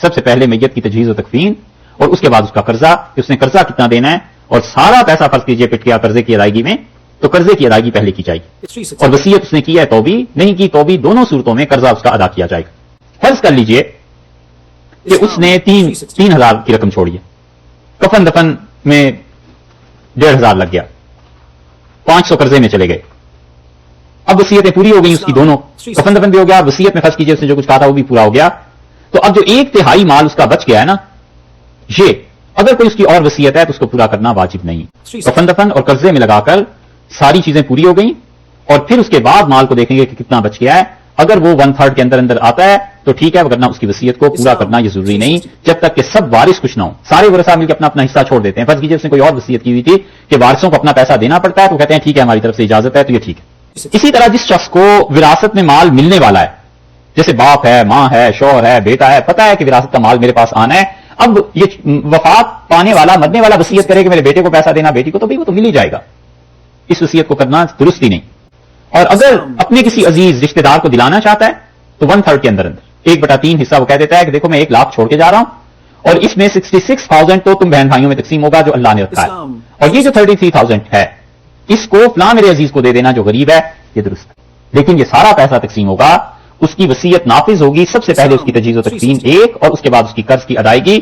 سب سے پہلے میت کی تجہیز و تکفین اور اس کے بعد اس کا قرضہ کہ اس نے قرضہ کتنا دینا ہے, اور سارا پیسہ فرض کیجئے پٹ گیا قرضے کی ادائیگی میں, تو قرضے کی ادائیگی پہلے کی جائے گی, اور وصیت اس نے کی ہے توبی نہیں کی توبی, دونوں صورتوں میں قرضہ اس کا ادا کیا جائے گا. فرض کر لیجئے کہ اس نے 3,000 کی رقم چھوڑی ہے, کفن دفن میں 1,500 لگ گیا, 500 قرضے میں چلے گئے. اب وصیتیں پوری ہو گئی اس کی دونوں, کفن دفن بھی ہو گیا, وصیت میں فرض کیجئے اس نے جو کچھ کہا تھا وہ بھی پورا ہو گیا. تو اب جو 1/3 مال اس کا بچ گیا ہے نا, یہ اگر کوئی اس کی اور وصیت ہے تو اس کو پورا کرنا واجب نہیں. کفن دفن اور قرضے میں لگا کر ساری چیزیں پوری ہو گئیں, اور پھر اس کے بعد مال کو دیکھیں گے کہ کتنا بچ گیا ہے. اگر وہ 1/3 کے اندر اندر آتا ہے تو ٹھیک ہے, ورنہ اس کی وصیت کو پورا کرنا یہ ضروری نہیں جب تک کہ سب وارث کچھ نہ ہو. سارے ورثاء مل کے اپنا اپنا حصہ چھوڑ دیتے ہیں. فرض کیجئے اس نے کوئی اور وصیت کی ہوئی تھی کہ وارثوں کو اپنا پیسہ دینا پڑتا ہے, تو کہتے ہیں ٹھیک ہے ہماری طرف سے اجازت ہے, تو یہ ٹھیک ہے. اسی طرح جس شخص کو وراثت میں مال ملنے والا ہے, جیسے باپ ہے, ماں ہے, شوہر ہے, بیٹا ہے, پتہ ہے کہ وراثت کا مال میرے پاس آنا ہے, اب یہ وفات پانے والا مرنے والا وصیت کرے کہ میرے بیٹے کو پیسہ دینا, بیٹی کو, تو بھی وہ تو مل ہی جائے گا. اس وصیت کو کرنا درست ہی نہیں. اور اگر اپنے کسی عزیز رشتہ دار کو دلانا چاہتا ہے تو 1/3 کے اندر 1/3 حصہ وہ کہہ دیتا ہے کہ دیکھو میں 1 لاکھ چھوڑ کے جا رہا ہوں, اور اس میں 66,000 تو تم بہن بھائیوں میں تقسیم ہوگا جو اللہ نے رکھا ہے, اور یہ جو 33,000 ہے اس کو فلاں میرے عزیز کو دے دینا جو غریب ہے, یہ درست ہے. لیکن یہ سارا پیسہ تقسیم ہوگا, اس کی وصیت نافذ ہوگی, سب سے پہلے اس کی تجہیز و تکفین ایک, اور اس کے بعد اس کی قرض کی ادائیگی,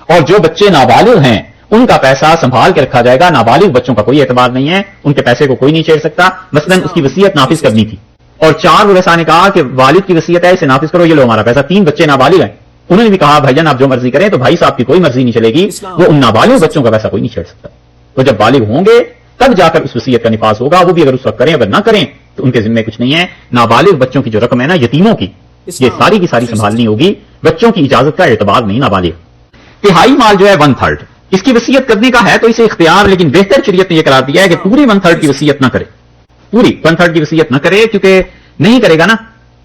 اور جو بچے نابالغ ہیں ان کا پیسہ سنبھال کے رکھا جائے گا. نابالغ بچوں کا کوئی اعتبار نہیں ہے, ان کے پیسے کو کوئی نہیں چھیڑ سکتا. مثلا اس کی وصیت نافذ کرنی تھی اور 4 ورثاء نے کہا کہ والد کی وصیت ہے اسے نافذ کرو, یہ لو ہمارا پیسہ. 3 بچے نابالغ ہیں, انہوں نے بھی کہا بھائی جان آپ جو مرضی کریں, تو بھائی صاحب کی کوئی مرضی نہیں چلے گی, وہ ان نابالغ بچوں کا پیسہ کوئی نہیں چھیڑ سکتا. وہ جب بالغ ہوں گے تب جا کر اس وصیت کا نفاذ ہوگا, وہ بھی اگر اس وقت کریں, اگر نہ کریں تو ان کے ذمہ کچھ نہیں ہے. نابالغ بچوں کی جو رقم ہے نا, یتیموں کی, یہ ساری کی ساری سنبھالنی ہوگی, بچوں کی اجازت کا اعتبار نہیں. نابالغ 1/3 مال جو ہے 1/3 اس کی وصیت کرنے کا ہے تو اسے اختیار, لیکن بہتر شریعت نے یہ قرار دیا ہے کہ پوری 1/3 کی وصیت نہ کرے, پوری 1/3 کی وصیت نہ کرے, کیونکہ نہیں کرے گا نا.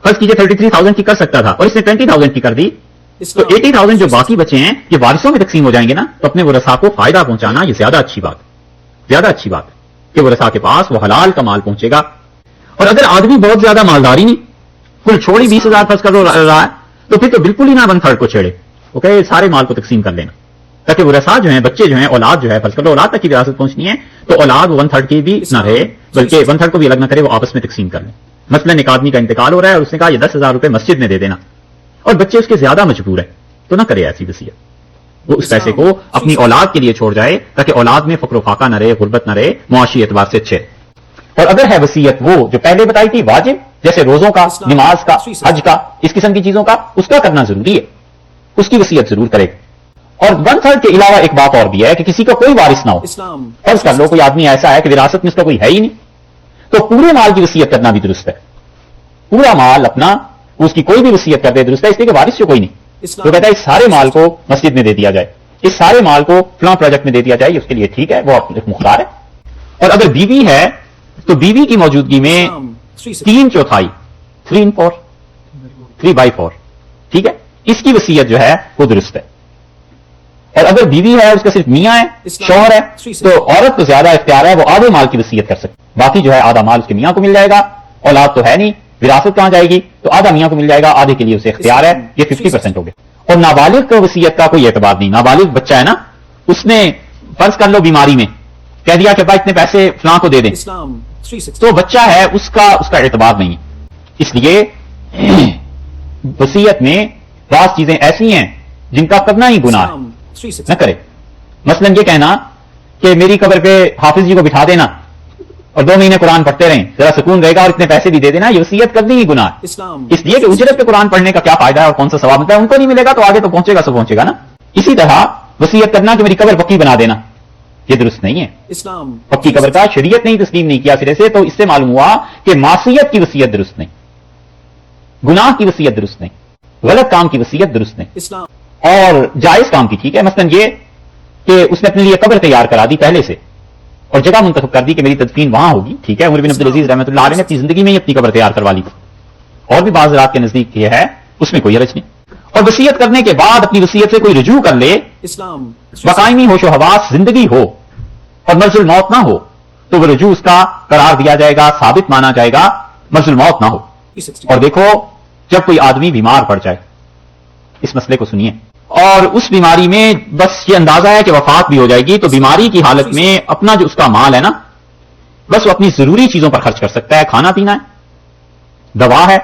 فرض کیجئے 33,000 کی کر سکتا تھا اور اس نے 20,000 کی کر دی, تو 80,000 جو باقی بچے ہیں یہ وارثوں میں تقسیم ہو جائیں گے نا, تو اپنے ورثاء کو فائدہ پہنچانا یہ زیادہ اچھی بات, زیادہ اچھی بات کہ ورثاء کے پاس وہ حلال کا مال پہنچے گا. اور اگر آدمی بہت زیادہ مالداری نہیں, کل چھوڑی 20,000 فرض کر رہا ہے, تو پھر تو بالکل ہی نہ 1/3 کو چھیڑے, وہ کہے سارے مال کو تقسیم کر لینا, تاکہ ورثاء جو ہیں, بچے جو ہیں, اولاد جو ہے, فرض کر لو اولاد تک کی وراثت پہنچنی ہے, تو اولاد 1/3 کی بھی نہ رہے, بلکہ 1/3 کو بھی الگ نہ کرے, وہ آپس میں تقسیم کر لیں. مثلا ایک آدمی کا انتقال ہو رہا ہے اور اس نے کہا یہ 10,000 روپے مسجد میں دے دینا, اور بچے اس کے زیادہ مجبور ہے, تو نہ کرے ایسی وصیت. وہ اس پیسے کو اپنی اولاد کے لیے چھوڑ جائے تاکہ اولاد میں فقر و فاقہ نہ رہے, غربت نہ رہے, معاشی اعتبار سے اچھے. اور اگر ہے وصیت وہ جو پہلے بتائی تھی واجب, جیسے روزوں کا, نماز کا, حج کا, اس قسم کی چیزوں کا, اس کا کرنا ضروری ہے, اس کی وصیت ضرور کرے. اور 1/3 کے علاوہ ایک بات اور بھی ہے کہ کسی کا کوئی وارث نہ ہو. فرض کر لو کوئی آدمی ایسا ہے کہ وراثت میں اس کا کوئی ہے ہی نہیں, تو پورے مال کی وصیت کرنا بھی درست ہے. پورا مال اپنا, اس کی کوئی بھی وصیت کر دے درست ہے, اس لیے کہ وارث جو کوئی نہیں, تو کہتا ہے اس سارے مال کو مسجد میں دے دیا جائے, اس سارے مال کو فلاں پروجیکٹ میں دے دیا جائے, اس کے لیے ٹھیک ہے, وہ مختار ہے. اور اگر بیوی ہے تو بیوی کی موجودگی میں 3/4 3/4 ٹھیک ہے, اس کی وصیت جو ہے وہ درست ہے. اور اگر بیوی ہے اس کا صرف میاں ہے, شوہر ہے, تو عورت تو زیادہ اختیار ہے, وہ آدھے مال کی وصیت کر سکتی, باقی جو ہے آدھا مال اس کے میاں کو مل جائے گا. اولاد تو ہے نہیں, وراثت کہاں جائے گی, تو آدھا میاں کو مل جائے گا, آدھے کے لیے اسے اختیار ہے, یہ 50% ہو گیا. اور نابالغ کو وصیت کا کوئی اعتبار نہیں. نابالغ بچہ ہے نا, اس نے فرض کر لو بیماری میں کہہ دیا کہ بھائی اتنے پیسے فلاں کو دے دیں, تو بچہ ہے اس کا اعتبار نہیں. اس لیے وصیت میں بعض چیزیں ایسی ہیں جن کا کرنا ہی گناہ ہے, نہ کرے. مثلا یہ کہنا کہ میری قبر پہ حافظ جی کو بٹھا دینا اور 2 مہینے قرآن پڑھتے رہیں, ذرا سکون رہے گا, اور اتنے پیسے بھی دے دینا, یہ وصیت کرنی ہی گناہ ہے. اس لیے کہ اجرت پہ قرآن پڑھنے کا کیا فائدہ ہے اور کون سا ثواب ملتا ہے, ان کو نہیں ملے گا, تو آگے تو پہنچے گا, سو پہنچے گا نا. اسی طرح وصیت کرنا کہ میری قبر پکی بنا دینا, یہ درست نہیں ہے. پکی قبر کا شریعت نہیں تسلیم نہیں کیا سرے سے, تو اس سے معلوم ہوا کہ معصیت کی وصیت درست نہیں, گناہ کی وصیت درست نہیں, غلط کام کی وصیت درست نہیں, اور جائز کام کی ٹھیک ہے. مثلا یہ کہ اس نے اپنے لیے قبر تیار کرا دی پہلے سے, اور جگہ منتخب کر دی کہ میری تدفین وہاں ہوگی, ٹھیک ہے. عمر بن عبدالعزیز رحمۃ اللہ علیہ نے اپنی زندگی میں ہی اپنی قبر تیار کروا لی, اور بھی بعض رات کے نزدیک یہ ہے, اس میں کوئی حرج نہیں. اور وصیت کرنے کے بعد اپنی وصیت سے کوئی رجوع کر لے, بقائمی ہوش و حواس زندگی ہو اور مرض الموت نہ ہو, تو وہ رجوع اس کا قرار دیا جائے گا, ثابت مانا جائے گا, مرض الموت نہ ہو. اور دیکھو جب کوئی آدمی بیمار پڑ جائے اس مسئلے کو سنیے. اور اس بیماری میں بس یہ اندازہ ہے کہ وفات بھی ہو جائے گی, تو بیماری کی حالت میں اپنا جو اس کا مال ہے نا, بس وہ اپنی ضروری چیزوں پر خرچ کر سکتا ہے. کھانا پینا ہے, دوا ہے,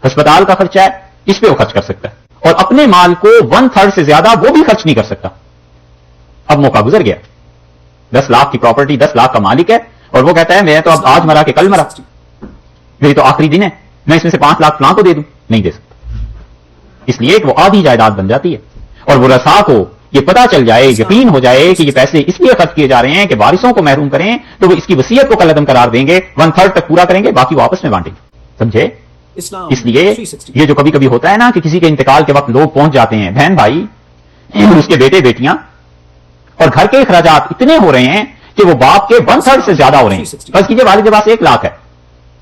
ہسپتال کا خرچہ ہے, اس پہ وہ خرچ کر سکتا ہے. اور اپنے مال کو 1/3 سے زیادہ وہ بھی خرچ نہیں کر سکتا. اب موقع گزر گیا, 10 لاکھ کی پراپرٹی, 10 لاکھ کا مالک ہے, اور وہ کہتا ہے میں تو اب آج مرا کہ کل مرا, میری تو آخری دن ہے, میں اس میں سے 5 لاکھ فلاں کو دے دوں. نہیں دے سکتا, اس لیے کہ وہ آدھی جائیداد بن جاتی ہے. اور ورثاء کو یہ پتا چل جائے, یقین ہو جائے کہ یہ پیسے اس لیے خرچ کیے جا رہے ہیں کہ وارثوں کو محروم کریں, تو وہ اس کی وصیت کو کالعدم قرار دیں گے, 1/3 تک پورا کریں گے, باقی وہ آپس میں بانٹیں گے. سمجھے؟ اس لیے یہ جو کبھی کبھی ہوتا ہے نا کہ کسی کے انتقال کے وقت لوگ پہنچ جاتے ہیں, بہن بھائی, اس کے بیٹے بیٹیاں, اور گھر کے اخراجات اتنے ہو رہے ہیں کہ وہ باپ کے 1/3 سے زیادہ ہو رہے ہیں. بس کیجیے والد کے پاس 1 لاکھ ہے,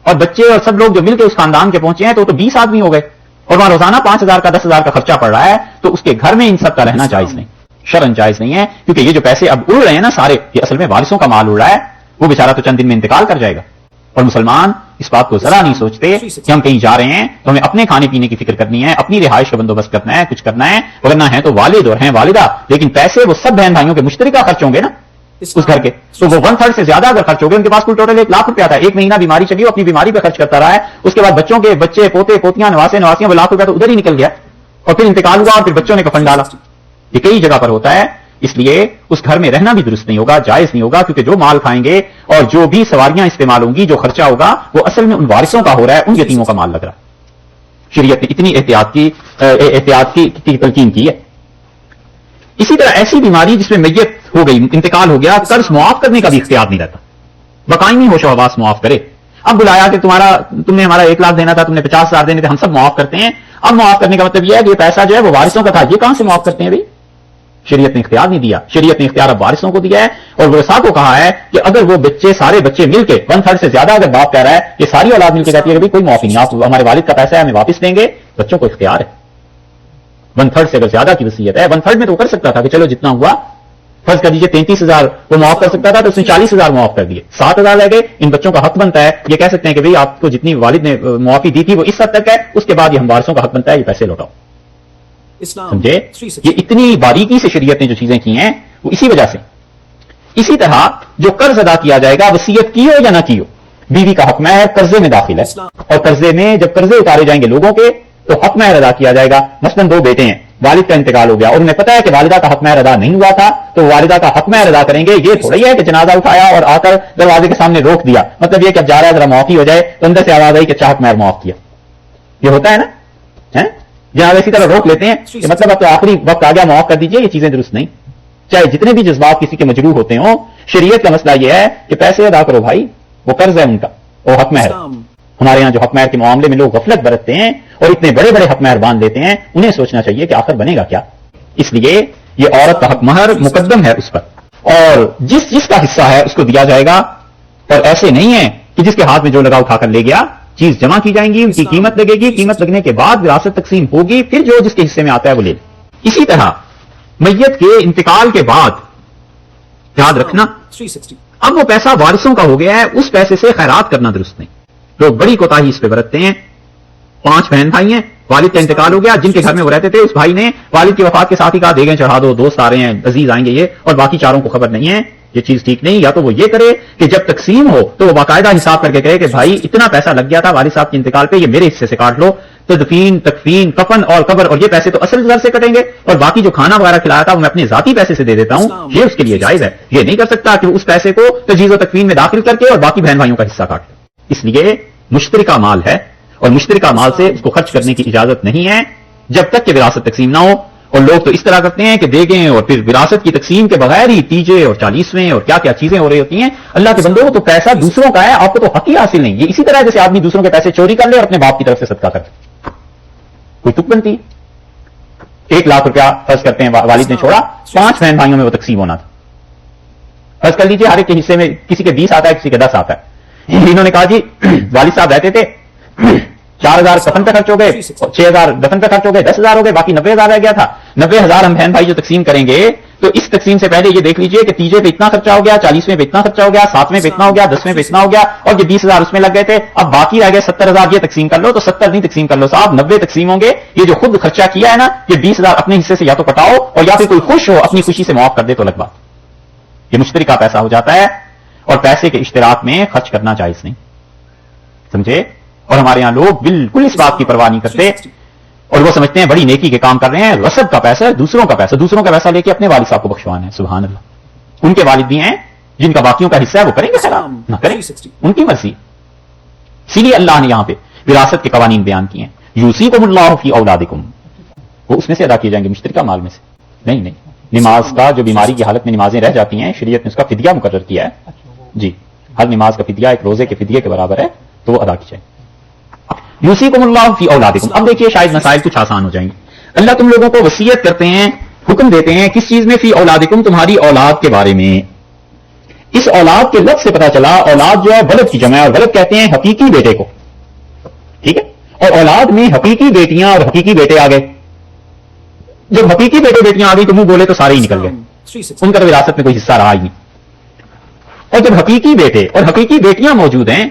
اور بچے اور سب لوگ جو مل کے اس خاندان کے پہنچے ہیں تو 20 آدمی ہو گئے, اور وہاں روزانہ 5,000 کا 10,000 کا خرچہ پڑ رہا ہے. تو اس کے گھر میں ان سب کا رہنا جائز نہیں, شرعن جائز نہیں ہے, کیونکہ یہ جو پیسے اب اڑ رہے ہیں نا سارے, یہ اصل میں وارثوں کا مال اڑ رہا ہے. وہ بیچارہ تو چند دن میں انتقال کر جائے گا. اور مسلمان اس بات کو ذرا نہیں سوچتے کہ ہم کہیں جا رہے ہیں تو ہمیں اپنے کھانے پینے کی فکر کرنی ہے, اپنی رہائش کا بندوبست کرنا ہے, کچھ کرنا ہے. ورنہ ہے تو والد اور ہیں والدہ, لیکن پیسے وہ سب بہن بھائیوں کے مشترکہ خرچ ہوں گے نا اس گھر کے, تو وہ 1/3 سے زیادہ اگر خرچ ہو گئے. ان کے پاس کل ٹوٹل 1 لاکھ روپیہ تھا, 1 مہینہ بیماری چلی, وہ اپنی بیماری پہ خرچ کرتا رہا ہے. اس کے بعد بچوں کے بچے, پوتے پوتیاں, نواسے نواسیاں, وہ لاکھ روپیہ تو ادھر ہی نکل گیا, اور پھر انتقال ہوا, اور پھر بچوں نے کفن ڈالا. یہ کئی جگہ پر ہوتا ہے. اس لیے اس گھر میں رہنا بھی درست نہیں ہوگا, جائز نہیں ہوگا, کیونکہ جو مال کھائیں گے اور جو بھی سواریاں استعمال ہوں گی, جو خرچہ ہوگا, وہ اصل میں ان وارثوں کا ہو رہا ہے, ان یتیموں کا مال لگ رہا ہے. شریعت نے اتنی احتیاط کی تلقین کی ہے. اسی طرح ایسی بیماری جس میں میت ہو گئی, انتقال ہو گیا, قرض معاف کرنے کا بھی اختیار نہیں رہتا, بقائمی ہوش و حواس معاف کرے. اب بلایا کہ تم نے ہمارا 1 لاکھ دینا تھا, تم نے 50,000 دینے تھے, ہم سب معاف کرتے ہیں. اب معاف کرنے کا مطلب یہ ہے کہ یہ پیسہ جو ہے وہ وارثوں کا تھا, یہ کہاں سے معاف کرتے ہیں بھائی؟ شریعت نے اختیار نہیں دیا. شریعت نے اختیار اب وارثوں کو دیا ہے, اور ورثاء کو کہا ہے کہ اگر وہ بچے, سارے بچے مل کے 1/3 سے زیادہ اگر باپ کہہ رہا ہے, یہ ساری اولاد مل کے کہتی ہے کہ کوئی معافی نہیں, آپ ہمارے والد کا پیسہ ہے ہمیں واپس دیں گے, بچوں کو اختیار ہے. 1/3 سے اگر زیادہ کی وصیت ہے, 1/3 میں تو کر سکتا تھا کہ چلو جتنا ہوا, فرض کر دیجیے 33,000 وہ معاف کر سکتا تھا, تو اس نے 40,000 معاف کر دیے, 7,000 لے گئے. ان بچوں کا حق بنتا ہے, یہ کہہ سکتے ہیں کہ بھئی آپ کو جتنی والد نے معافی دی تھی وہ اس حد تک ہے, اس کے بعد یہ ہم وارثوں کا حق بنتا ہے, یہ پیسے لوٹاؤ. سمجھے؟ یہ اتنی باریکی سے شریعت نے جو چیزیں کی ہیں وہ اسی وجہ سے. اسی طرح جو قرض ادا کیا جائے گا, وصیت کی ہو یا نہ کی ہو, بیوی کا حق مہر قرضے میں داخل ہے, اور قرضے میں جب قرضے اتارے جائیں گے لوگوں کے تو حق مہر ادا کیا جائے گا. مثلاً 2 بیٹے ہیں, والد کا انتقال ہو گیا, اور انہیں پتا ہے کہ والدہ کا حق مہر ادا نہیں ہوا تھا, تو والدہ کا حق مہر ادا کریں گے. یہ تھوڑا ہی ہے کہ جنازہ اٹھایا اور آ کر دروازے کے سامنے روک دیا, مطلب یہ کہ اب جا رہا ہے ذرا معافی ہو جائے, تو اندر سے آواز آئی کہ اچھا حق مہر معاف کیا. یہ ہوتا ہے نا, جنازہ اسی طرح روک لیتے ہیں کہ مطلب اب تو آخری وقت آ گیا, معاف کر دیجئے. یہ چیزیں درست نہیں. چاہے جتنے بھی جذبات کسی کے مجروح ہوتے ہوں, شریعت کا مسئلہ یہ ہے کہ پیسے ادا کرو بھائی, وہ قرض ہے ان کا, وہ حق مہر. ہمارے یہاں جو حق مہر کے معاملے میں لوگ غفلت برتتے ہیں اور اتنے بڑے بڑے حق مہر باندھ لیتے ہیں, انہیں سوچنا چاہیے کہ آخر بنے گا کیا. اس لیے یہ عورت کا حق مہر مقدم ہے اس پر, اور جس کا حصہ ہے اس کو دیا جائے گا. اور ایسے نہیں ہے کہ جس کے ہاتھ میں جو لگا اٹھا کر لے گیا, چیز جمع کی جائیں گی, ان کی قیمت لگے گی, قیمت لگنے کے بعد وراثت تقسیم ہوگی, پھر جو جس کے حصے میں آتا ہے وہ لے. اسی طرح میت کے انتقال کے بعد یاد رکھنا, اب وہ پیسہ وارثوں کا ہو گیا ہے, اس پیسے سے خیرات کرنا درست نہیں. لوگ بڑی کوتاہی اس پہ برتتے ہیں. 5 بہن بھائی ہیں, والد کا انتقال ہو گیا, جن کے گھر میں وہ رہتے تھے اس بھائی نے والد کی وفات کے ساتھ ہی کہا دے گئے چڑھا دو, دوست آ رہے ہیں, عزیز آئیں گے یہ, اور باقی 4 کو خبر نہیں ہے. یہ چیز ٹھیک نہیں. یا تو وہ یہ کرے کہ جب تقسیم ہو تو وہ باقاعدہ حساب کر کے کہے کہ بھائی اتنا پیسہ لگ گیا تھا والد صاحب کے انتقال پہ, یہ میرے حصے سے کاٹ لو, تدفین, تکفین, کفن اور قبر, اور یہ پیسے تو اصل گھر سے کٹیں گے, اور باقی جو کھانا وغیرہ کھلایا تھا وہ میں اپنے ذاتی پیسے سے دے دیتا ہوں. یہ اس کے لیے جائز ہے. یہ نہیں کر سکتا کہ اس پیسے کو تجہیز و تکفین میں داخل کر کے اور باقی بہن بھائیوں کا حصہ کاٹ لے. اس لیے مشترکہ مال ہے, اور مشترکہ مال سے اس کو خرچ کرنے کی اجازت نہیں ہے جب تک کہ وراثت تقسیم نہ ہو. اور لوگ تو اس طرح کرتے ہیں کہ دے گئے اور پھر وراثت کی تقسیم کے بغیر ہی تیجے اور 40ویں اور کیا کیا چیزیں ہو رہی ہوتی ہیں. اللہ کے بندوں, تو پیسہ دوسروں کا ہے, آپ کو تو حق ہی حاصل نہیں. یہ اسی طرح جیسے آدمی دوسروں کے پیسے چوری کر لے اور اپنے باپ کی طرف سے صدقہ کر لے, کوئی تک بنتی. 1 لاکھ روپیہ فرض کرتے ہیں والد نے چھوڑا, 5 بہن بھائیوں میں وہ تقسیم ہونا تھا. فرض کر لیجیے ہر ایک کے حصے میں کسی کے 20 آتا ہے, کسی کے 10 آتا ہے. انہوں نے کہا جی والد صاحب رہتے تھے, 4,000 کفن پہ خرچ ہو گئے, 6,000 دفن پہ خرچ ہو گئے, 10,000 ہو گئے, باقی 90,000 رہ گیا تھا. 90,000 ہم بہن بھائی جو تقسیم کریں گے تو اس تقسیم سے پہلے یہ دیکھ لیجئے کہ تیجے پہ اتنا خرچہ ہو گیا، 40ویں پہ اتنا خرچہ ہو گیا، 7ویں پہ اتنا ہو گیا، 10ویں پہ اتنا ہو گیا، اور یہ 20,000 اس میں لگ گئے تھے، اب باقی رہ گئے 70,000، یہ تقسیم کر لو تو 70 نہیں تقسیم کر لو صاحب، 90 تقسیم ہوں گے. یہ جو خود خرچہ کیا ہے نا، یہ 20,000 اپنے حصے سے یا تو کٹاؤ اور یا پھر کوئی خوش ہو اپنی خوشی سے معاف کر دے تو الگ بات. یہ مشترکہ پیسہ ہو جاتا ہے اور پیسے کے اشتراک میں خرچ کرنا جائز نہیں، سمجھے؟ اور ہمارے ہاں لوگ بالکل اس بات کی پرواہ نہیں کرتے اور وہ سمجھتے ہیں بڑی نیکی کے کام کر رہے ہیں، رسد کا پیسہ ہے، دوسروں کا پیسہ لے کے اپنے والد صاحب کو بخشوانا ہے. سبحان اللہ. ان کے والد بھی ہیں جن کا باقیوں کا حصہ ہے، وہ کریں گے خیرات نہ کریں، ان کی مرضی. اسی لیے اللہ نے یہاں پہ وراثت کے قوانین بیان کیے ہیں. یوصیکم اللہ فی اولادکم، وہ اس میں سے ادا کیے جائیں گے، مشترکہ مال میں سے نہیں. نماز کا جو بیماری کی حالت میں نمازیں رہ جاتی ہیں، شریعت نے اس کا فدیہ مقرر کیا ہے. جی، ہر نماز کا فدیہ ایک روزے کے فدیے کے برابر ہے، تو وہ ادا کی جائے. یوصیکم اللہ فی اولادکم. اب دیکھیے شاید مسائل کچھ آسان ہو جائیں گے. اللہ تم لوگوں کو وصیت کرتے ہیں، حکم دیتے ہیں کس چیز میں؟ فی اولادکم، تمہاری اولاد کے بارے میں. اس اولاد کے لفظ سے پتا چلا اولاد جو ہے ولد کی جمع ہے، اور ولد کہتے ہیں حقیقی بیٹے کو، ٹھیک ہے؟ اور اولاد میں حقیقی بیٹیاں اور حقیقی بیٹے آ گئے. جب حقیقی بیٹے بیٹیاں آ گئی تو منہ بولے تو سارے ہی نکل گئے، ان کا وراثت میں کوئی حصہ رہا ہی نہیں. اور جب حقیقی بیٹے اور حقیقی بیٹیاں موجود ہیں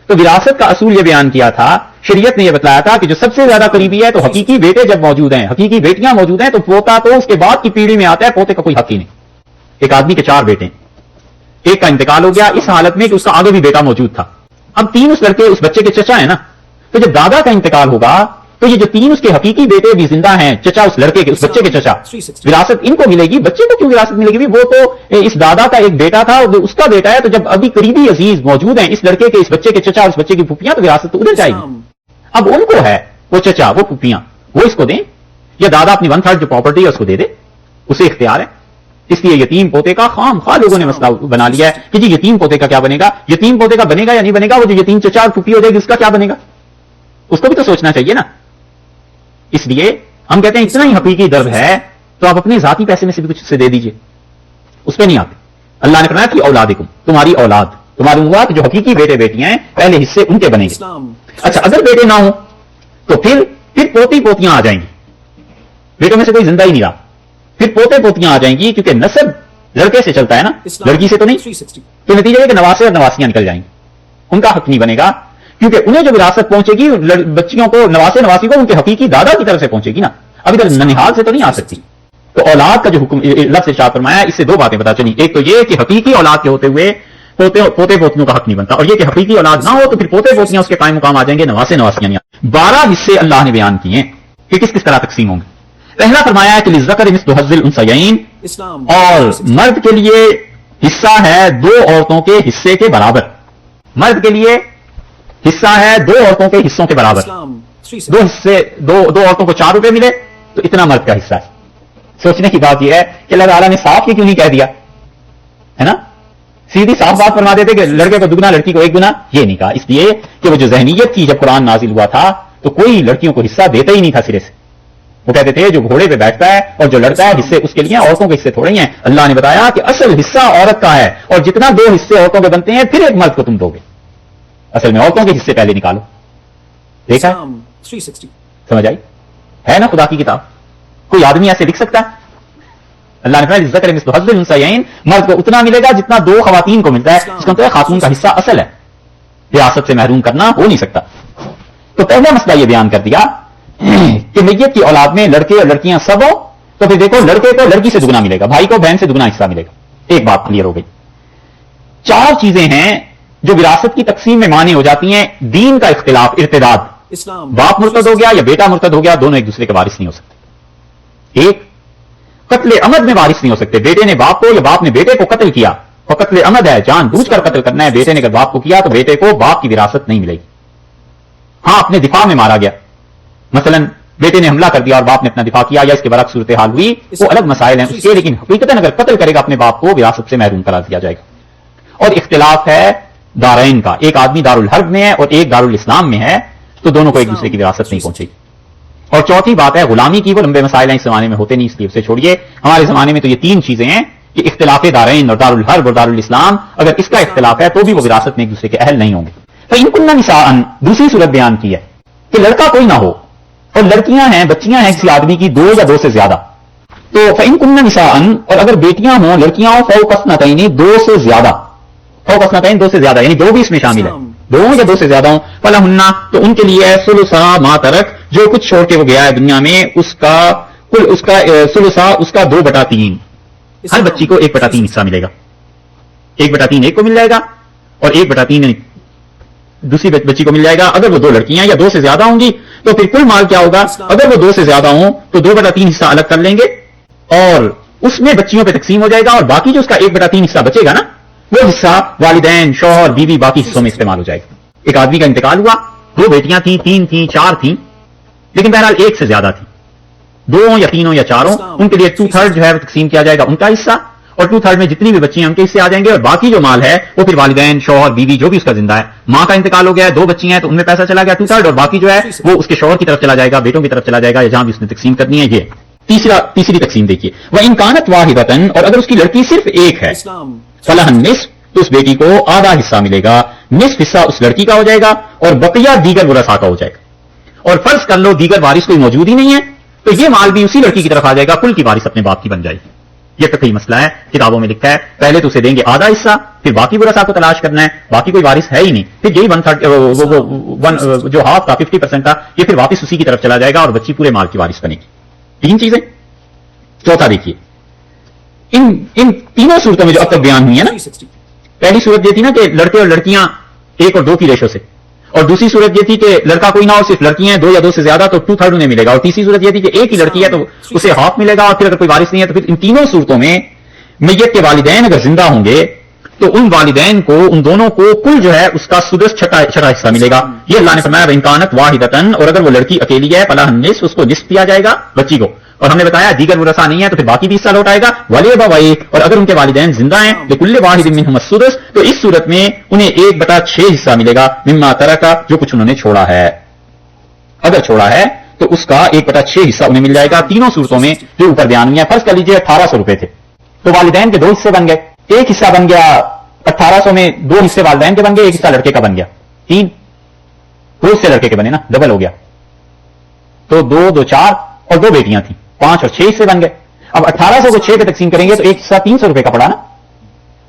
تو وراثت کا اصول یہ بیان کیا تھا، شریعت نے یہ بتلایا تھا کہ جو سب سے زیادہ قریبی ہے تو حقیقی بیٹے جب موجود ہیں، حقیقی بیٹیاں موجود ہیں، تو پوتا تو اس کے بعد کی پیڑھی میں آتا ہے، پوتے کا کوئی حق ہی نہیں. ایک آدمی کے 4 بیٹے ہیں، ایک کا انتقال ہو گیا اس حالت میں کہ اس کا آگے بھی بیٹا موجود تھا. اب 3 اس لڑکے اس بچے کے چچا ہیں نا، تو جب دادا کا انتقال ہوگا تو یہ جو 3 اس کے حقیقی بیٹے بھی زندہ ہیں، چچا اس لڑکے کے، اس بچے کے چچا، وراثت ان کو ملے گی. بچے کو کیوں وراثت ملے گی؟ وہ تو اس دادا کا ایک بیٹا تھا، وہ اس کا بیٹا ہے. تو جب ابھی قریبی عزیز موجود ہیں اس لڑکے کے، اس بچے کے چچا اور اس بچے کی پھوپھیاں، تو وراثت تو ادھر جائے گی. اب ان کو ہے وہ چچا، وہ پھوپھیاں، وہ اس کو دیں، یا دادا اپنی 1/3 جو پراپرٹی ہے اس کو دے دے، اسے اختیار ہے. اس لیے یتیم پوتے کا خام خواہ لوگوں نے مسئلہ بنا لیا ہے کہ جی یتیم پوتے کا کیا بنے گا، یتیم پوتے کا بنے گا یا نہیں بنے گا، وہ جو یتیم چچا اور پھوپھی ہو جائے گی اس کا کیا بنے گا، اس کو بھی تو سوچنا چاہیے نا. اس لیے ہم کہتے ہیں اتنا ہی حقیقی درد ہے تو آپ اپنے ذاتی پیسے میں سے بھی کچھ سے دے دیجئے، اس پہ نہیں آتے. اللہ نے فرمایا کہ اولادکم، تمہاری اولاد، تمہاری ہوا کہ جو حقیقی بیٹے بیٹیاں ہیں پہلے حصے ان کے بنیں گے. اچھا اگر بیٹے نہ ہوں تو پھر پوتی پوتیاں آ جائیں گی، بیٹوں میں سے کوئی زندہ ہی نہیں رہا، پھر پوتے پوتیاں آ جائیں گی، کیونکہ نسب لڑکے سے چلتا ہے نا، لڑکی سے تو نہیں. تو نتیجہ ہے کہ نواسے اور نواسیاں نکل جائیں گی، ان کا حق نہیں بنے گا، کیونکہ انہیں جو وراثت پہنچے گی بچیوں کو، نواسے نواسی کو ان کے حقیقی دادا کی طرف سے پہنچے گی نا، اب ادھر ننیحال سے تو نہیں آ سکتی. تو اولاد کا جو حکم لفظ ارشاد فرمایا، اس سے 2 باتیں پتہ چلی. ایک تو یہ کہ حقیقی اولاد کے ہوتے ہوئے پوتے پوتیوں کا حق نہیں بنتا، اور یہ کہ حقیقی اولاد نہ ہو تو پھر پوتے پوتیاں اس کے قائم مقام آ جائیں گے، نواسے نواسیاں نہیں. 12 حصے اللہ نے بیان کیے کہ کس کس طرح تقسیم ہوں گے. پہلا فرمایا ہے کہ للذکر مثل حظ الانثیین، اور مرد کے لیے حصہ ہے 2 عورتوں کے حصے کے برابر. مرد کے لیے حصہ ہے 2 عورتوں کے حصوں کے برابر. 2 حصے، 2 عورتوں کو 4 روپے ملے تو اتنا مرد کا حصہ ہے. سوچنے کی بات یہ ہے کہ اللہ تعالیٰ نے صاف یہ کیوں نہیں کہہ دیا ہے نا، سیدھی صاف بات فرما دیتے کہ لڑکے کو دگنا لڑکی کو 1 گنا. یہ نہیں کہا، اس لیے کہ وہ جو ذہنیت تھی جب قرآن نازل ہوا تھا تو کوئی لڑکیوں کو حصہ دیتا ہی نہیں تھا سرے سے. وہ کہتے تھے جو گھوڑے پہ بیٹھتا ہے اور جو لڑتا ہے حصے اس کے لیے، عورتوں کے حصے تھوڑے ہی ہیں. اللہ نے بتایا کہ اصل حصہ عورت کا ہے، اور جتنا 2 حصے عورتوں کے بنتے ہیں پھر ایک مرد کو تم دو گے. اصل میں عورتوں کے حصے پہلے نکالو. دیکھا، سمجھ آئی ہے نا خدا کی کتاب. کوئی آدمی ایسے لکھ سکتا ہے؟ اللہ نے فرمایا ذکر مثل حظ الانثیین، مرد کو اتنا ملے گا جتنا 2 خواتین کو ملتا ہے. اس کا مطلب ہے خاتون کا حصہ اصل ہے، وراثت سے محروم کرنا ہو نہیں سکتا. تو پہلا مسئلہ یہ بیان کر دیا کہ میت کی اولاد میں لڑکے اور لڑکیاں سب ہو تو پھر دیکھو لڑکے کو لڑکی سے دگنا ملے گا، بھائی کو بہن سے دگنا حصہ ملے گا. ایک بات کلیئر ہو گئی. 4 چیزیں ہیں جو وراثت کی تقسیم میں مانے ہو جاتی ہیں. دین کا اختلاف، ارتداد، باپ مرتد ہو گیا یا بیٹا مرتد ہو گیا، دونوں ایک دوسرے کے وارث نہیں ہو سکتے. ایک قتل عمد میں وارث نہیں ہو سکتے، بیٹے نے باپ کو یا باپ نے بیٹے کو قتل کیا اور قتل عمد ہے، جان بوجھ کر قتل کرنا ہے، بیٹے نے اگر باپ کو کیا تو بیٹے کو باپ کی وراثت نہیں ملے گی. ہاں اپنے دفاع میں مارا گیا، مثلا بیٹے نے حملہ کر دیا اور باپ نے اپنا دفاع کیا یا اس کے برعکس صورتحال ہوئی، وہ الگ مسائل ہیں اس کے، لیکن حقیقتاً اگر قتل کرے گا اپنے باپ کو وراثت سے محروم قرار دیا جائے گا. اور اختلاف ہے دارین کا، ایک آدمی دارالحرب میں ہے اور ایک دارالاسلام میں ہے تو دونوں کو ایک دوسرے کی وراثت نہیں پہنچے گی. اور چوتھی بات ہے غلامی کی، وہ لمبے مسائل ہیں، اس زمانے میں ہوتے نہیں، اس لیے اسے چھوڑیے. ہمارے زمانے میں تو یہ 3 چیزیں ہیں کہ اختلاف دارین اور دارالحرب اور دارالاسلام، اگر اس کا اختلاف ہے تو بھی وہ وراثت میں ایک دوسرے کے اہل نہیں ہوں گے. فإن كن نساء، دوسری صورت بیان کی ہے کہ لڑکا کوئی نہ ہو اور لڑکیاں ہیں، بچیاں ہیں کسی آدمی کی 2 یا 2 سے زیادہ، تو فإن كن نساء اور اگر بیٹیاں ہوں لڑکیاں ہوں فوق اثنتین دو سے زیادہ فوق اثنتین دو سے زیادہ یعنی دو بھی اس میں شامل ہے دو یا دو سے زیادہ ہوں فلہن تو ان کے لیے ثلثا ما ترک جو کچھ چھوڑ کے وہ گیا ہے دنیا میں اس کا کل اس کا ثلثا اس کا 2/3 ہر بچی کو 1/3 حصہ ملے گا 1/3 ایک کو مل جائے گا اور 1/3 دوسری بچی کو مل جائے گا اگر وہ دو لڑکیاں یا دو سے زیادہ ہوں گی تو پھر کل مال کیا ہوگا اگر وہ دو سے زیادہ ہوں تو 2/3 حصہ الگ کر لیں گے اور اس میں بچیوں پہ تقسیم ہو جائے گا اور باقی جو اس کا 1/3 حصہ بچے گا نا وہ حصہ والدین شوہر بیوی باقی حصوں میں استعمال ہو جائے گا ایک آدمی کا انتقال ہوا 2 بیٹیاں تھیں 3 تھیں 4 تھیں لیکن بہرحال ایک سے زیادہ تھی 2 یا 3 یا 4 ان کے لیے 2/3 جو ہے وہ تقسیم کیا جائے گا ان کا حصہ اور 2/3 میں جتنی بھی بچیاں ان کے حصے آ جائیں گے اور باقی جو مال ہے وہ پھر والدین شوہر بیوی جو بھی اس کا زندہ ہے ماں کا انتقال ہو گیا ہے 2 بچی ہیں تو ان میں پیسہ چلا گیا 2/3 اور باقی جو ہے وہ اس کے شوہر کی طرف چلا جائے گا بیٹوں کی طرف چلا جائے گا یا جہاں بھی اس نے تقسیم کرنی ہے یہ تیسری تقسیم دیکھیے وہ امکانت واحدتن اور اگر اس کی لڑکی صرف ایک ہے فلاح نصف تو اس بیٹی کو آدھا حصہ ملے گا نصف حصہ اس لڑکی کا ہو جائے گا اور بقیہ دیگر ورثاء کا ہو جائے گا اور فرض کر لو دیگر وارث کوئی موجود ہی نہیں ہے تو یہ مال بھی اسی لڑکی کی طرف آ جائے گا کل کی وارث اپنے باپ کی بن جائے گی یہ فقہی مسئلہ ہے کتابوں میں لکھا ہے پہلے تو اسے دیں گے آدھا حصہ پھر باقی ورثاء کو تلاش کرنا ہے باقی کوئی وارث ہے ہی نہیں پھر یہی 1/3 جو ہاف کا 50% کا یہ پھر واپس اسی کی طرف چلا جائے گا اور بچی پورے مال کی وارث بنے گی 3 چیزیں چوتھا دیکھیے ان تینوں صورتوں میں جو اب تک بیان ہوئی ہے نا پہلی صورت یہ تھی نا کہ لڑکے اور لڑکیاں 1 اور 2 کی ریشو سے اور دوسری صورت یہ تھی کہ لڑکا کوئی نہ ہو صرف لڑکیاں ہیں 2 یا 2 سے زیادہ تو 2/3 انہیں ملے گا اور تیسری صورت یہ تھی کہ ایک ہی لڑکی ہے تو اسے ہاف ملے گا اور پھر اگر کوئی وارث نہیں ہے تو پھر ان تینوں صورتوں میں میت کے والدین اگر زندہ ہوں گے تو ان والدین کو ان دونوں کو کل جو ہے اس کا سدس چھٹا حصہ ملے گا یہ اللہ نے فرمایا امکانت واحدتن اور اگر وہ لڑکی اکیلی ہے فلاح نصف اس کو نصف دیا جائے گا بچی کو اور ہم نے بتایا دیگر ورثاء نہیں ہے تو پھر باقی بھی حصہ لوٹ آئے گا ولی ابویہ اور اگر ان کے والدین زندہ ہیں لکل واحد منہم السدس تو اس صورت میں انہیں 1/6 حصہ ملے گا مما ترکا جو کچھ انہوں نے چھوڑا ہے اگر چھوڑا ہے تو اس کا 1/6 حصہ انہیں مل جائے گا تینوں صورتوں میں جو اوپر بیان ہوئی ہے فرض کر لیجیے 1800 روپے تھے تو والدین کے 2 حصے بن گئے ایک حصہ بن گیا 1800 میں 2 حصے والدین کے بن گئے ایک حصہ لڑکے کا بن گیا 3 2 حصے لڑکے کے بنے نا ڈبل ہو گیا تو 2 2 4 اور 2 بیٹیاں تھیں 5 اور 6 حصے بن گئے اب 1800 کو 6 پہ تقسیم کریں گے تو ایک حصہ 300 روپے کا پڑا نا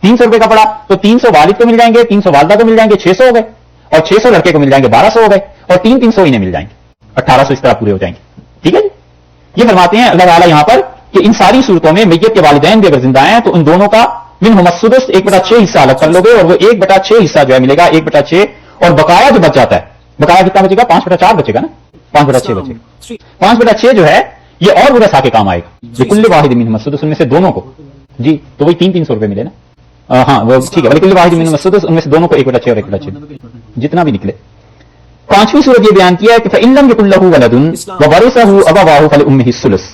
300 روپے کا پڑا تو 300 والد کو مل جائیں گے 300 والدہ کو مل جائیں گے 600 ہو گئے اور 600 لڑکے کو مل جائیں گے 1200 ہو گئے اور 300 انہیں مل جائیں گے 1800 اس طرح پورے ہو جائیں گے ٹھیک ہے جی یہ فرماتے ہیں اللہ تعالیٰ یہاں پر کہ ان ساری صورتوں میں میت کے والدین بھی اگر زندہ ہیں تو ان دونوں کا منہم السدس 1/6 حصہ الگ کر لو گے اور وہ 1/6 حصہ جو ہے ملے گا 1/6 اور بقایا جو بچ جاتا ہے بقایا کتنا بچے گا 5/4 بچے گا نا 5/6 بچے گا 5/6 جو ہے یہ اور ورثاء کے کام آئے گا لکل واحد منہم السدس ان میں سے دونوں کو جی تو وہی 300 روپے ملے نا ہاں وہ ٹھیک ہے لکل واحد منہم السدس ان میں سے دونوں کو 1/6 اور 1/6 جتنا بھی نکلے پانچویں صورت یہ بیان کیا ہے کہ فإن لم يكن له ولد وورثه أبواه فلأمه الثلث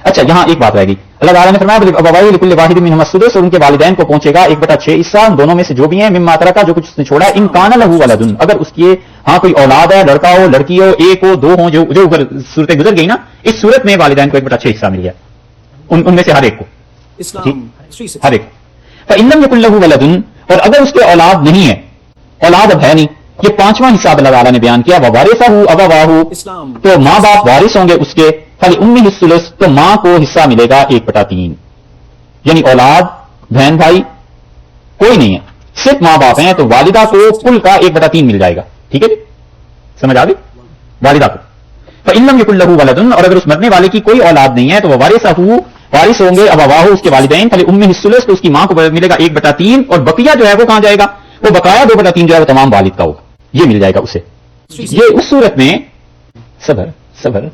اچھا یہاں ایک بات رہ گئی اللہ تعالیٰ نے فرمایا ابویہ لکل واحد منہم السدس اور ان کے والدین کو پہنچے گا 1/6 حصہ ان دونوں میں سے جو بھی ہیں مما ترکا جو کچھ اس نے چھوڑا ہے ان کان له ولد اگر اس کی ہاں کوئی اولاد ہے لڑکا ہو لڑکی ہو ایک ہو 2 ہوں جو اوپر صورتیں گزر گئی نا اس صورت میں والدین کو 1/6 حصہ مل گیا ان میں سے ہر ایک کو ہر ایک فإن لم يكن له ولد اور اگر اس کے اولاد نہیں ہے اولاد اب ہے نہیں یہ 5واں حصہ اللہ تعالیٰ نے بیان کیا ووارثہ ابواہ تو ماں باپ وارث ہوں گے اس کے فلأمہ الثلث تو ماں کو حصہ ملے گا 1/3 یعنی اولاد بہن بھائی کوئی نہیں ہے صرف ماں باپ ہیں تو والدہ کو کل کا 1/3 مل جائے گا ٹھیک ہے جی سمجھ آ گئی والدہ کو فإن لم يكن له ولد اور اگر اس مرنے والے کی کوئی اولاد نہیں ہے تو ووارثہ وارث ہوں گے ابواہ اس کے والدین فلأمہ الثلث تو اس کی ماں کو ملے گا 1/3 اور بقیہ جو ہے وہ کہاں جائے گا وہ بقایا 2/3 جو ہے وہ تمام والد کا ہوگا یہ مل جائے گا اسے یہ اس صورت میں صبر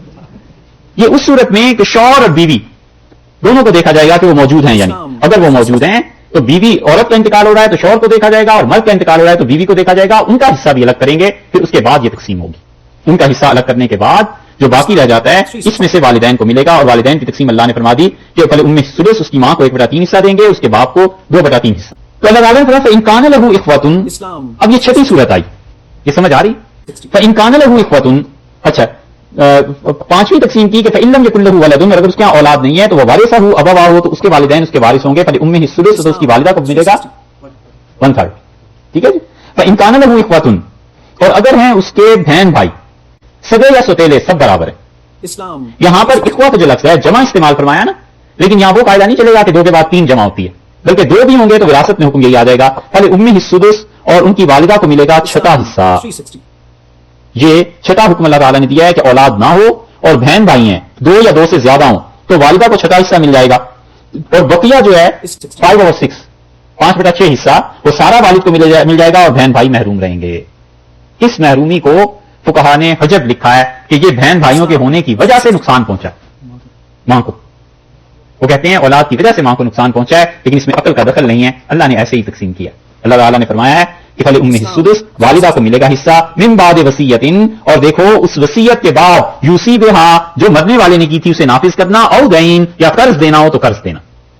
یہ اس صورت میں کہ شوہر اور بیوی دونوں کو دیکھا جائے گا کہ وہ موجود ہیں یعنی اگر وہ موجود ہیں تو بیوی عورت کا انتقال ہو رہا ہے تو شوہر کو دیکھا جائے گا اور مرد کا انتقال ہو رہا ہے تو بیوی کو دیکھا جائے گا ان کا حصہ بھی الگ کریں گے پھر اس کے بعد یہ تقسیم ہوگی ان کا حصہ الگ کرنے کے بعد جو باقی رہ جاتا ہے اس میں سے والدین کو ملے گا اور والدین کی تقسیم اللہ نے فرما دی کہ فلأمہ الثلث اس کی ماں کو 1/3 حصہ دیں گے اس کے باپ کو 2/3 حصہ تو اللہ تعالیٰ نے فرمایا فإن كان له إخوة اب یہ چھٹی صورت آئی یہ سمجھ آ رہی فإن كان له إخوة اچھا 5ویں تقسیم کی کہ فإن لم يكن له ولد اگر اس کے یہاں اولاد نہیں ہے تو وہ وارثہ ابواہ تو اس کے والدین اس کے وارث ہوں گے فلأمہ الثلث تو اس کی والدہ کو ملے گا 1/3 ٹھیک ہے جی فإن كان له إخوة اور اگر ہیں اس کے بہن بھائی سگے یا سوتیلے سب برابر ہے یہاں پر اخوہ جو لفظ ہے جمع استعمال فرمایا نا لیکن یہاں وہ قاعدہ نہیں چلے گا کہ 2 کے بعد 3 جمع ہوتی ہے، بلکہ 2 بھی ہوں گے تو وراثت میں حکم یہی آ جائے گا، پہلے امہ السدس اور ان کی والدہ کو ملے گا چھٹا حصہ. یہ چھٹا حکم اللہ تعالیٰ نے دیا ہے کہ اولاد نہ ہو اور بہن بھائی ہیں 2 یا 2 سے زیادہ ہوں تو والدہ کو چھٹا حصہ مل جائے گا، اور بقیہ جو ہے 5/6 5/6 حصہ وہ سارا والد کو مل جائے گا اور بہن بھائی محروم رہیں گے. اس محرومی کو فقہا نے حجب لکھا ہے کہ یہ بہن بھائیوں کے ہونے کی وجہ سے نقصان پہنچا ماں کو. وہ کہتے ہیں اولاد کی وجہ سے ماں کو نقصان پہنچا ہے، لیکن اس میں عقل کا دخل نہیں ہے، اللہ نے ایسے ہی تقسیم کیا. اللہ تعالیٰ نے فرمایا ہے کہ فل امہ السدس، والدہ کو ملے گا حصہ، من بعد وصیت، اور دیکھو اس وصیت کے بعد یوسی بہا، جو مرنے والے نے کی تھی اسے نافذ کرنا، او دین، یا قرض دینا ہو تو قرض دینا.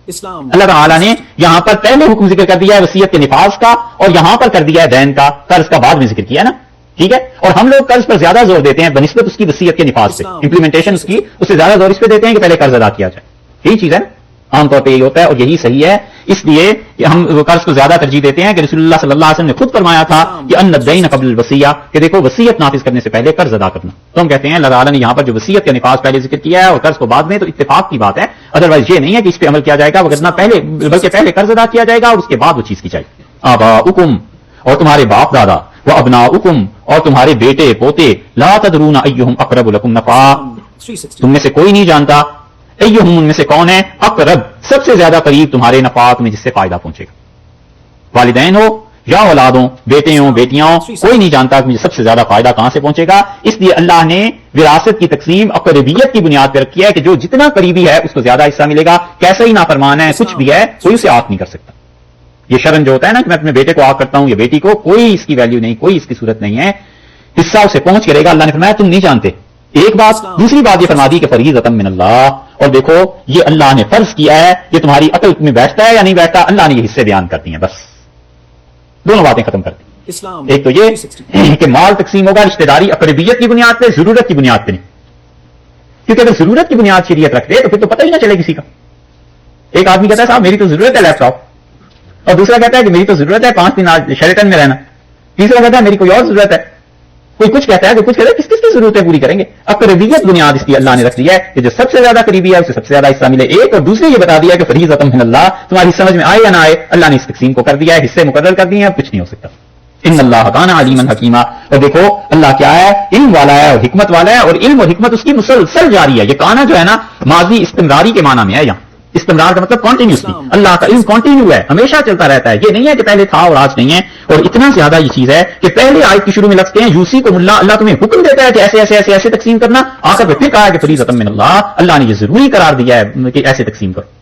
اللہ تعالیٰ نے یہاں پر پہلے حکم ذکر کر دیا ہے وصیت کے نفاذ کا، اور یہاں پر کر دیا ہے دین کا، قرض کا بعد میں ذکر کیا نا، ٹھیک ہے. اور ہم لوگ قرض پر زیادہ زور دیتے ہیں بنسبت اس کی وصیت کے نفاذ سے، امپلیمنٹیشن اس کی، اس سے زیادہ زور اس پہ دیتے ہیں کہ پہلے قرض ادا کیا جائے. یہی چیز ہے نا، عام طور پہ یہی ہوتا ہے اور یہی صحیح ہے. اس لیے کہ ہم قرض کو زیادہ ترجیح دیتے ہیں کہ رسول اللہ صلی اللہ علیہ وسلم نے خود فرمایا تھا کہ ان الدین قبل الوصیہ، کہ دیکھو وصیت نافذ کرنے سے پہلے قرض ادا کرنا. تو ہم کہتے ہیں اللہ تعالیٰ نے یہاں پر جو وصیت کا نفاذ پہلے ذکر کیا ہے اور قرض کو بعد میں، تو اتفاق کی بات ہے، ادروائز یہ نہیں ہے کہ اس پہ عمل کیا جائے گا وگرنہ پہلے، بلکہ پہلے قرض ادا کیا جائے گا اور اس کے بعد وہ چیز کی جائے گی. آباؤکم، اور تمہارے باپ دادا، وابناؤکم، اور تمہارے بیٹے پوتے، لا تدرون ایہم اقرب لکم نفعا، تم میں سے کوئی نہیں جانتا ایہم، ان میں سے کون ہے، اقرب، سب سے زیادہ قریب تمہارے نفعات میں جس سے فائدہ پہنچے گا. والدین ہو یا اولاد ہوں، بیٹے ہوں بیٹیاں ہوں، کوئی نہیں جانتا کہ مجھے سب سے زیادہ فائدہ کہاں سے پہنچے گا. اس لیے اللہ نے وراثت کی تقسیم اقربیت کی بنیاد پہ رکھی ہے کہ جو جتنا قریبی ہے اس کو زیادہ حصہ ملے گا. کیسا ہی نافرمان ہے، کچھ بھی ہے، کوئی اسے آگ نہیں کر سکتا. یہ شرن جو ہوتا ہے نا کہ میں اپنے بیٹے کو آگ کرتا ہوں یا بیٹی کو، کوئی اس کی ویلیو نہیں، کوئی اس کی صورت نہیں ہے، حصہ اسے پہنچ کرے گا. اللہ نے فرمایا تم نہیں جانتے. ایک بات. دوسری بات یہ فرما دی کہ فریضۃ من اللہ، اور دیکھو یہ اللہ نے فرض کیا ہے، یہ تمہاری عقل میں بیٹھتا ہے یا نہیں بیٹھتا، اللہ نے یہ حصے بیان کر دی ہیں. بس دونوں باتیں ختم کر دی. ایک تو یہ کہ مال تقسیم ہوگا رشتہ داری اقربیت کی بنیاد پہ، ضرورت کی بنیاد پہ نہیں، کیونکہ اگر ضرورت کی بنیاد شریعت رکھ دے تو پھر تو پتہ ہی نہ چلے کسی کا. ایک آدمی کہتا ہے صاحب میری تو ضرورت ہے لیپ ٹاپ، اور دوسرا کہتا ہے کہ میری تو ضرورت ہے 5 دن آج شیرٹن میں رہنا، تیسرا کہتا ہے میری کوئی اور ضرورت ہے، کوئی کچھ کہتا ہے، کوئی کچھ کہتا ہے، کس کس کی ضرورتیں پوری کریں گے. اقربیت بنیاد اس لیے اللہ نے رکھ دی ہے کہ جو سب سے زیادہ قریبی ہے اسے سب سے زیادہ حصہ ملے. ایک، اور دوسرے یہ بتا دیا کہ فریضۃ من اللہ، تمہاری سمجھ میں آئے یا نہ آئے اللہ نے اس تقسیم کو کر دیا ہے، حصے مقرر کر دیے ہیں، کچھ نہیں ہو سکتا. ان اللہ کان علیما حکیما، اور دیکھو اللہ کیا ہے، علم والا ہے اور حکمت والا ہے، اور علم اور حکمت اس کی مسلسل جاری ہے. یہ کانا جو ہے نا ماضی استمراری کے معنی میں ہے. یہاں استمرار کا مطلب کنٹینیوسلی، اللہ کا علم کنٹینیو ہے، ہمیشہ چلتا رہتا ہے. یہ نہیں ہے کہ پہلے تھا اور آج نہیں ہے. اور اتنا زیادہ یہ چیز ہے کہ پہلے آیت کی شروع میں لگتے ہیں یوسی کو اللہ، اللہ تمہیں حکم دیتا ہے کہ ایسے ایسے ایسے ایسے تقسیم کرنا، آخر پہ پھر کہا ہے کہ فریضۃ من اللہ، اللہ نے یہ ضروری قرار دیا ہے کہ ایسے تقسیم کرو.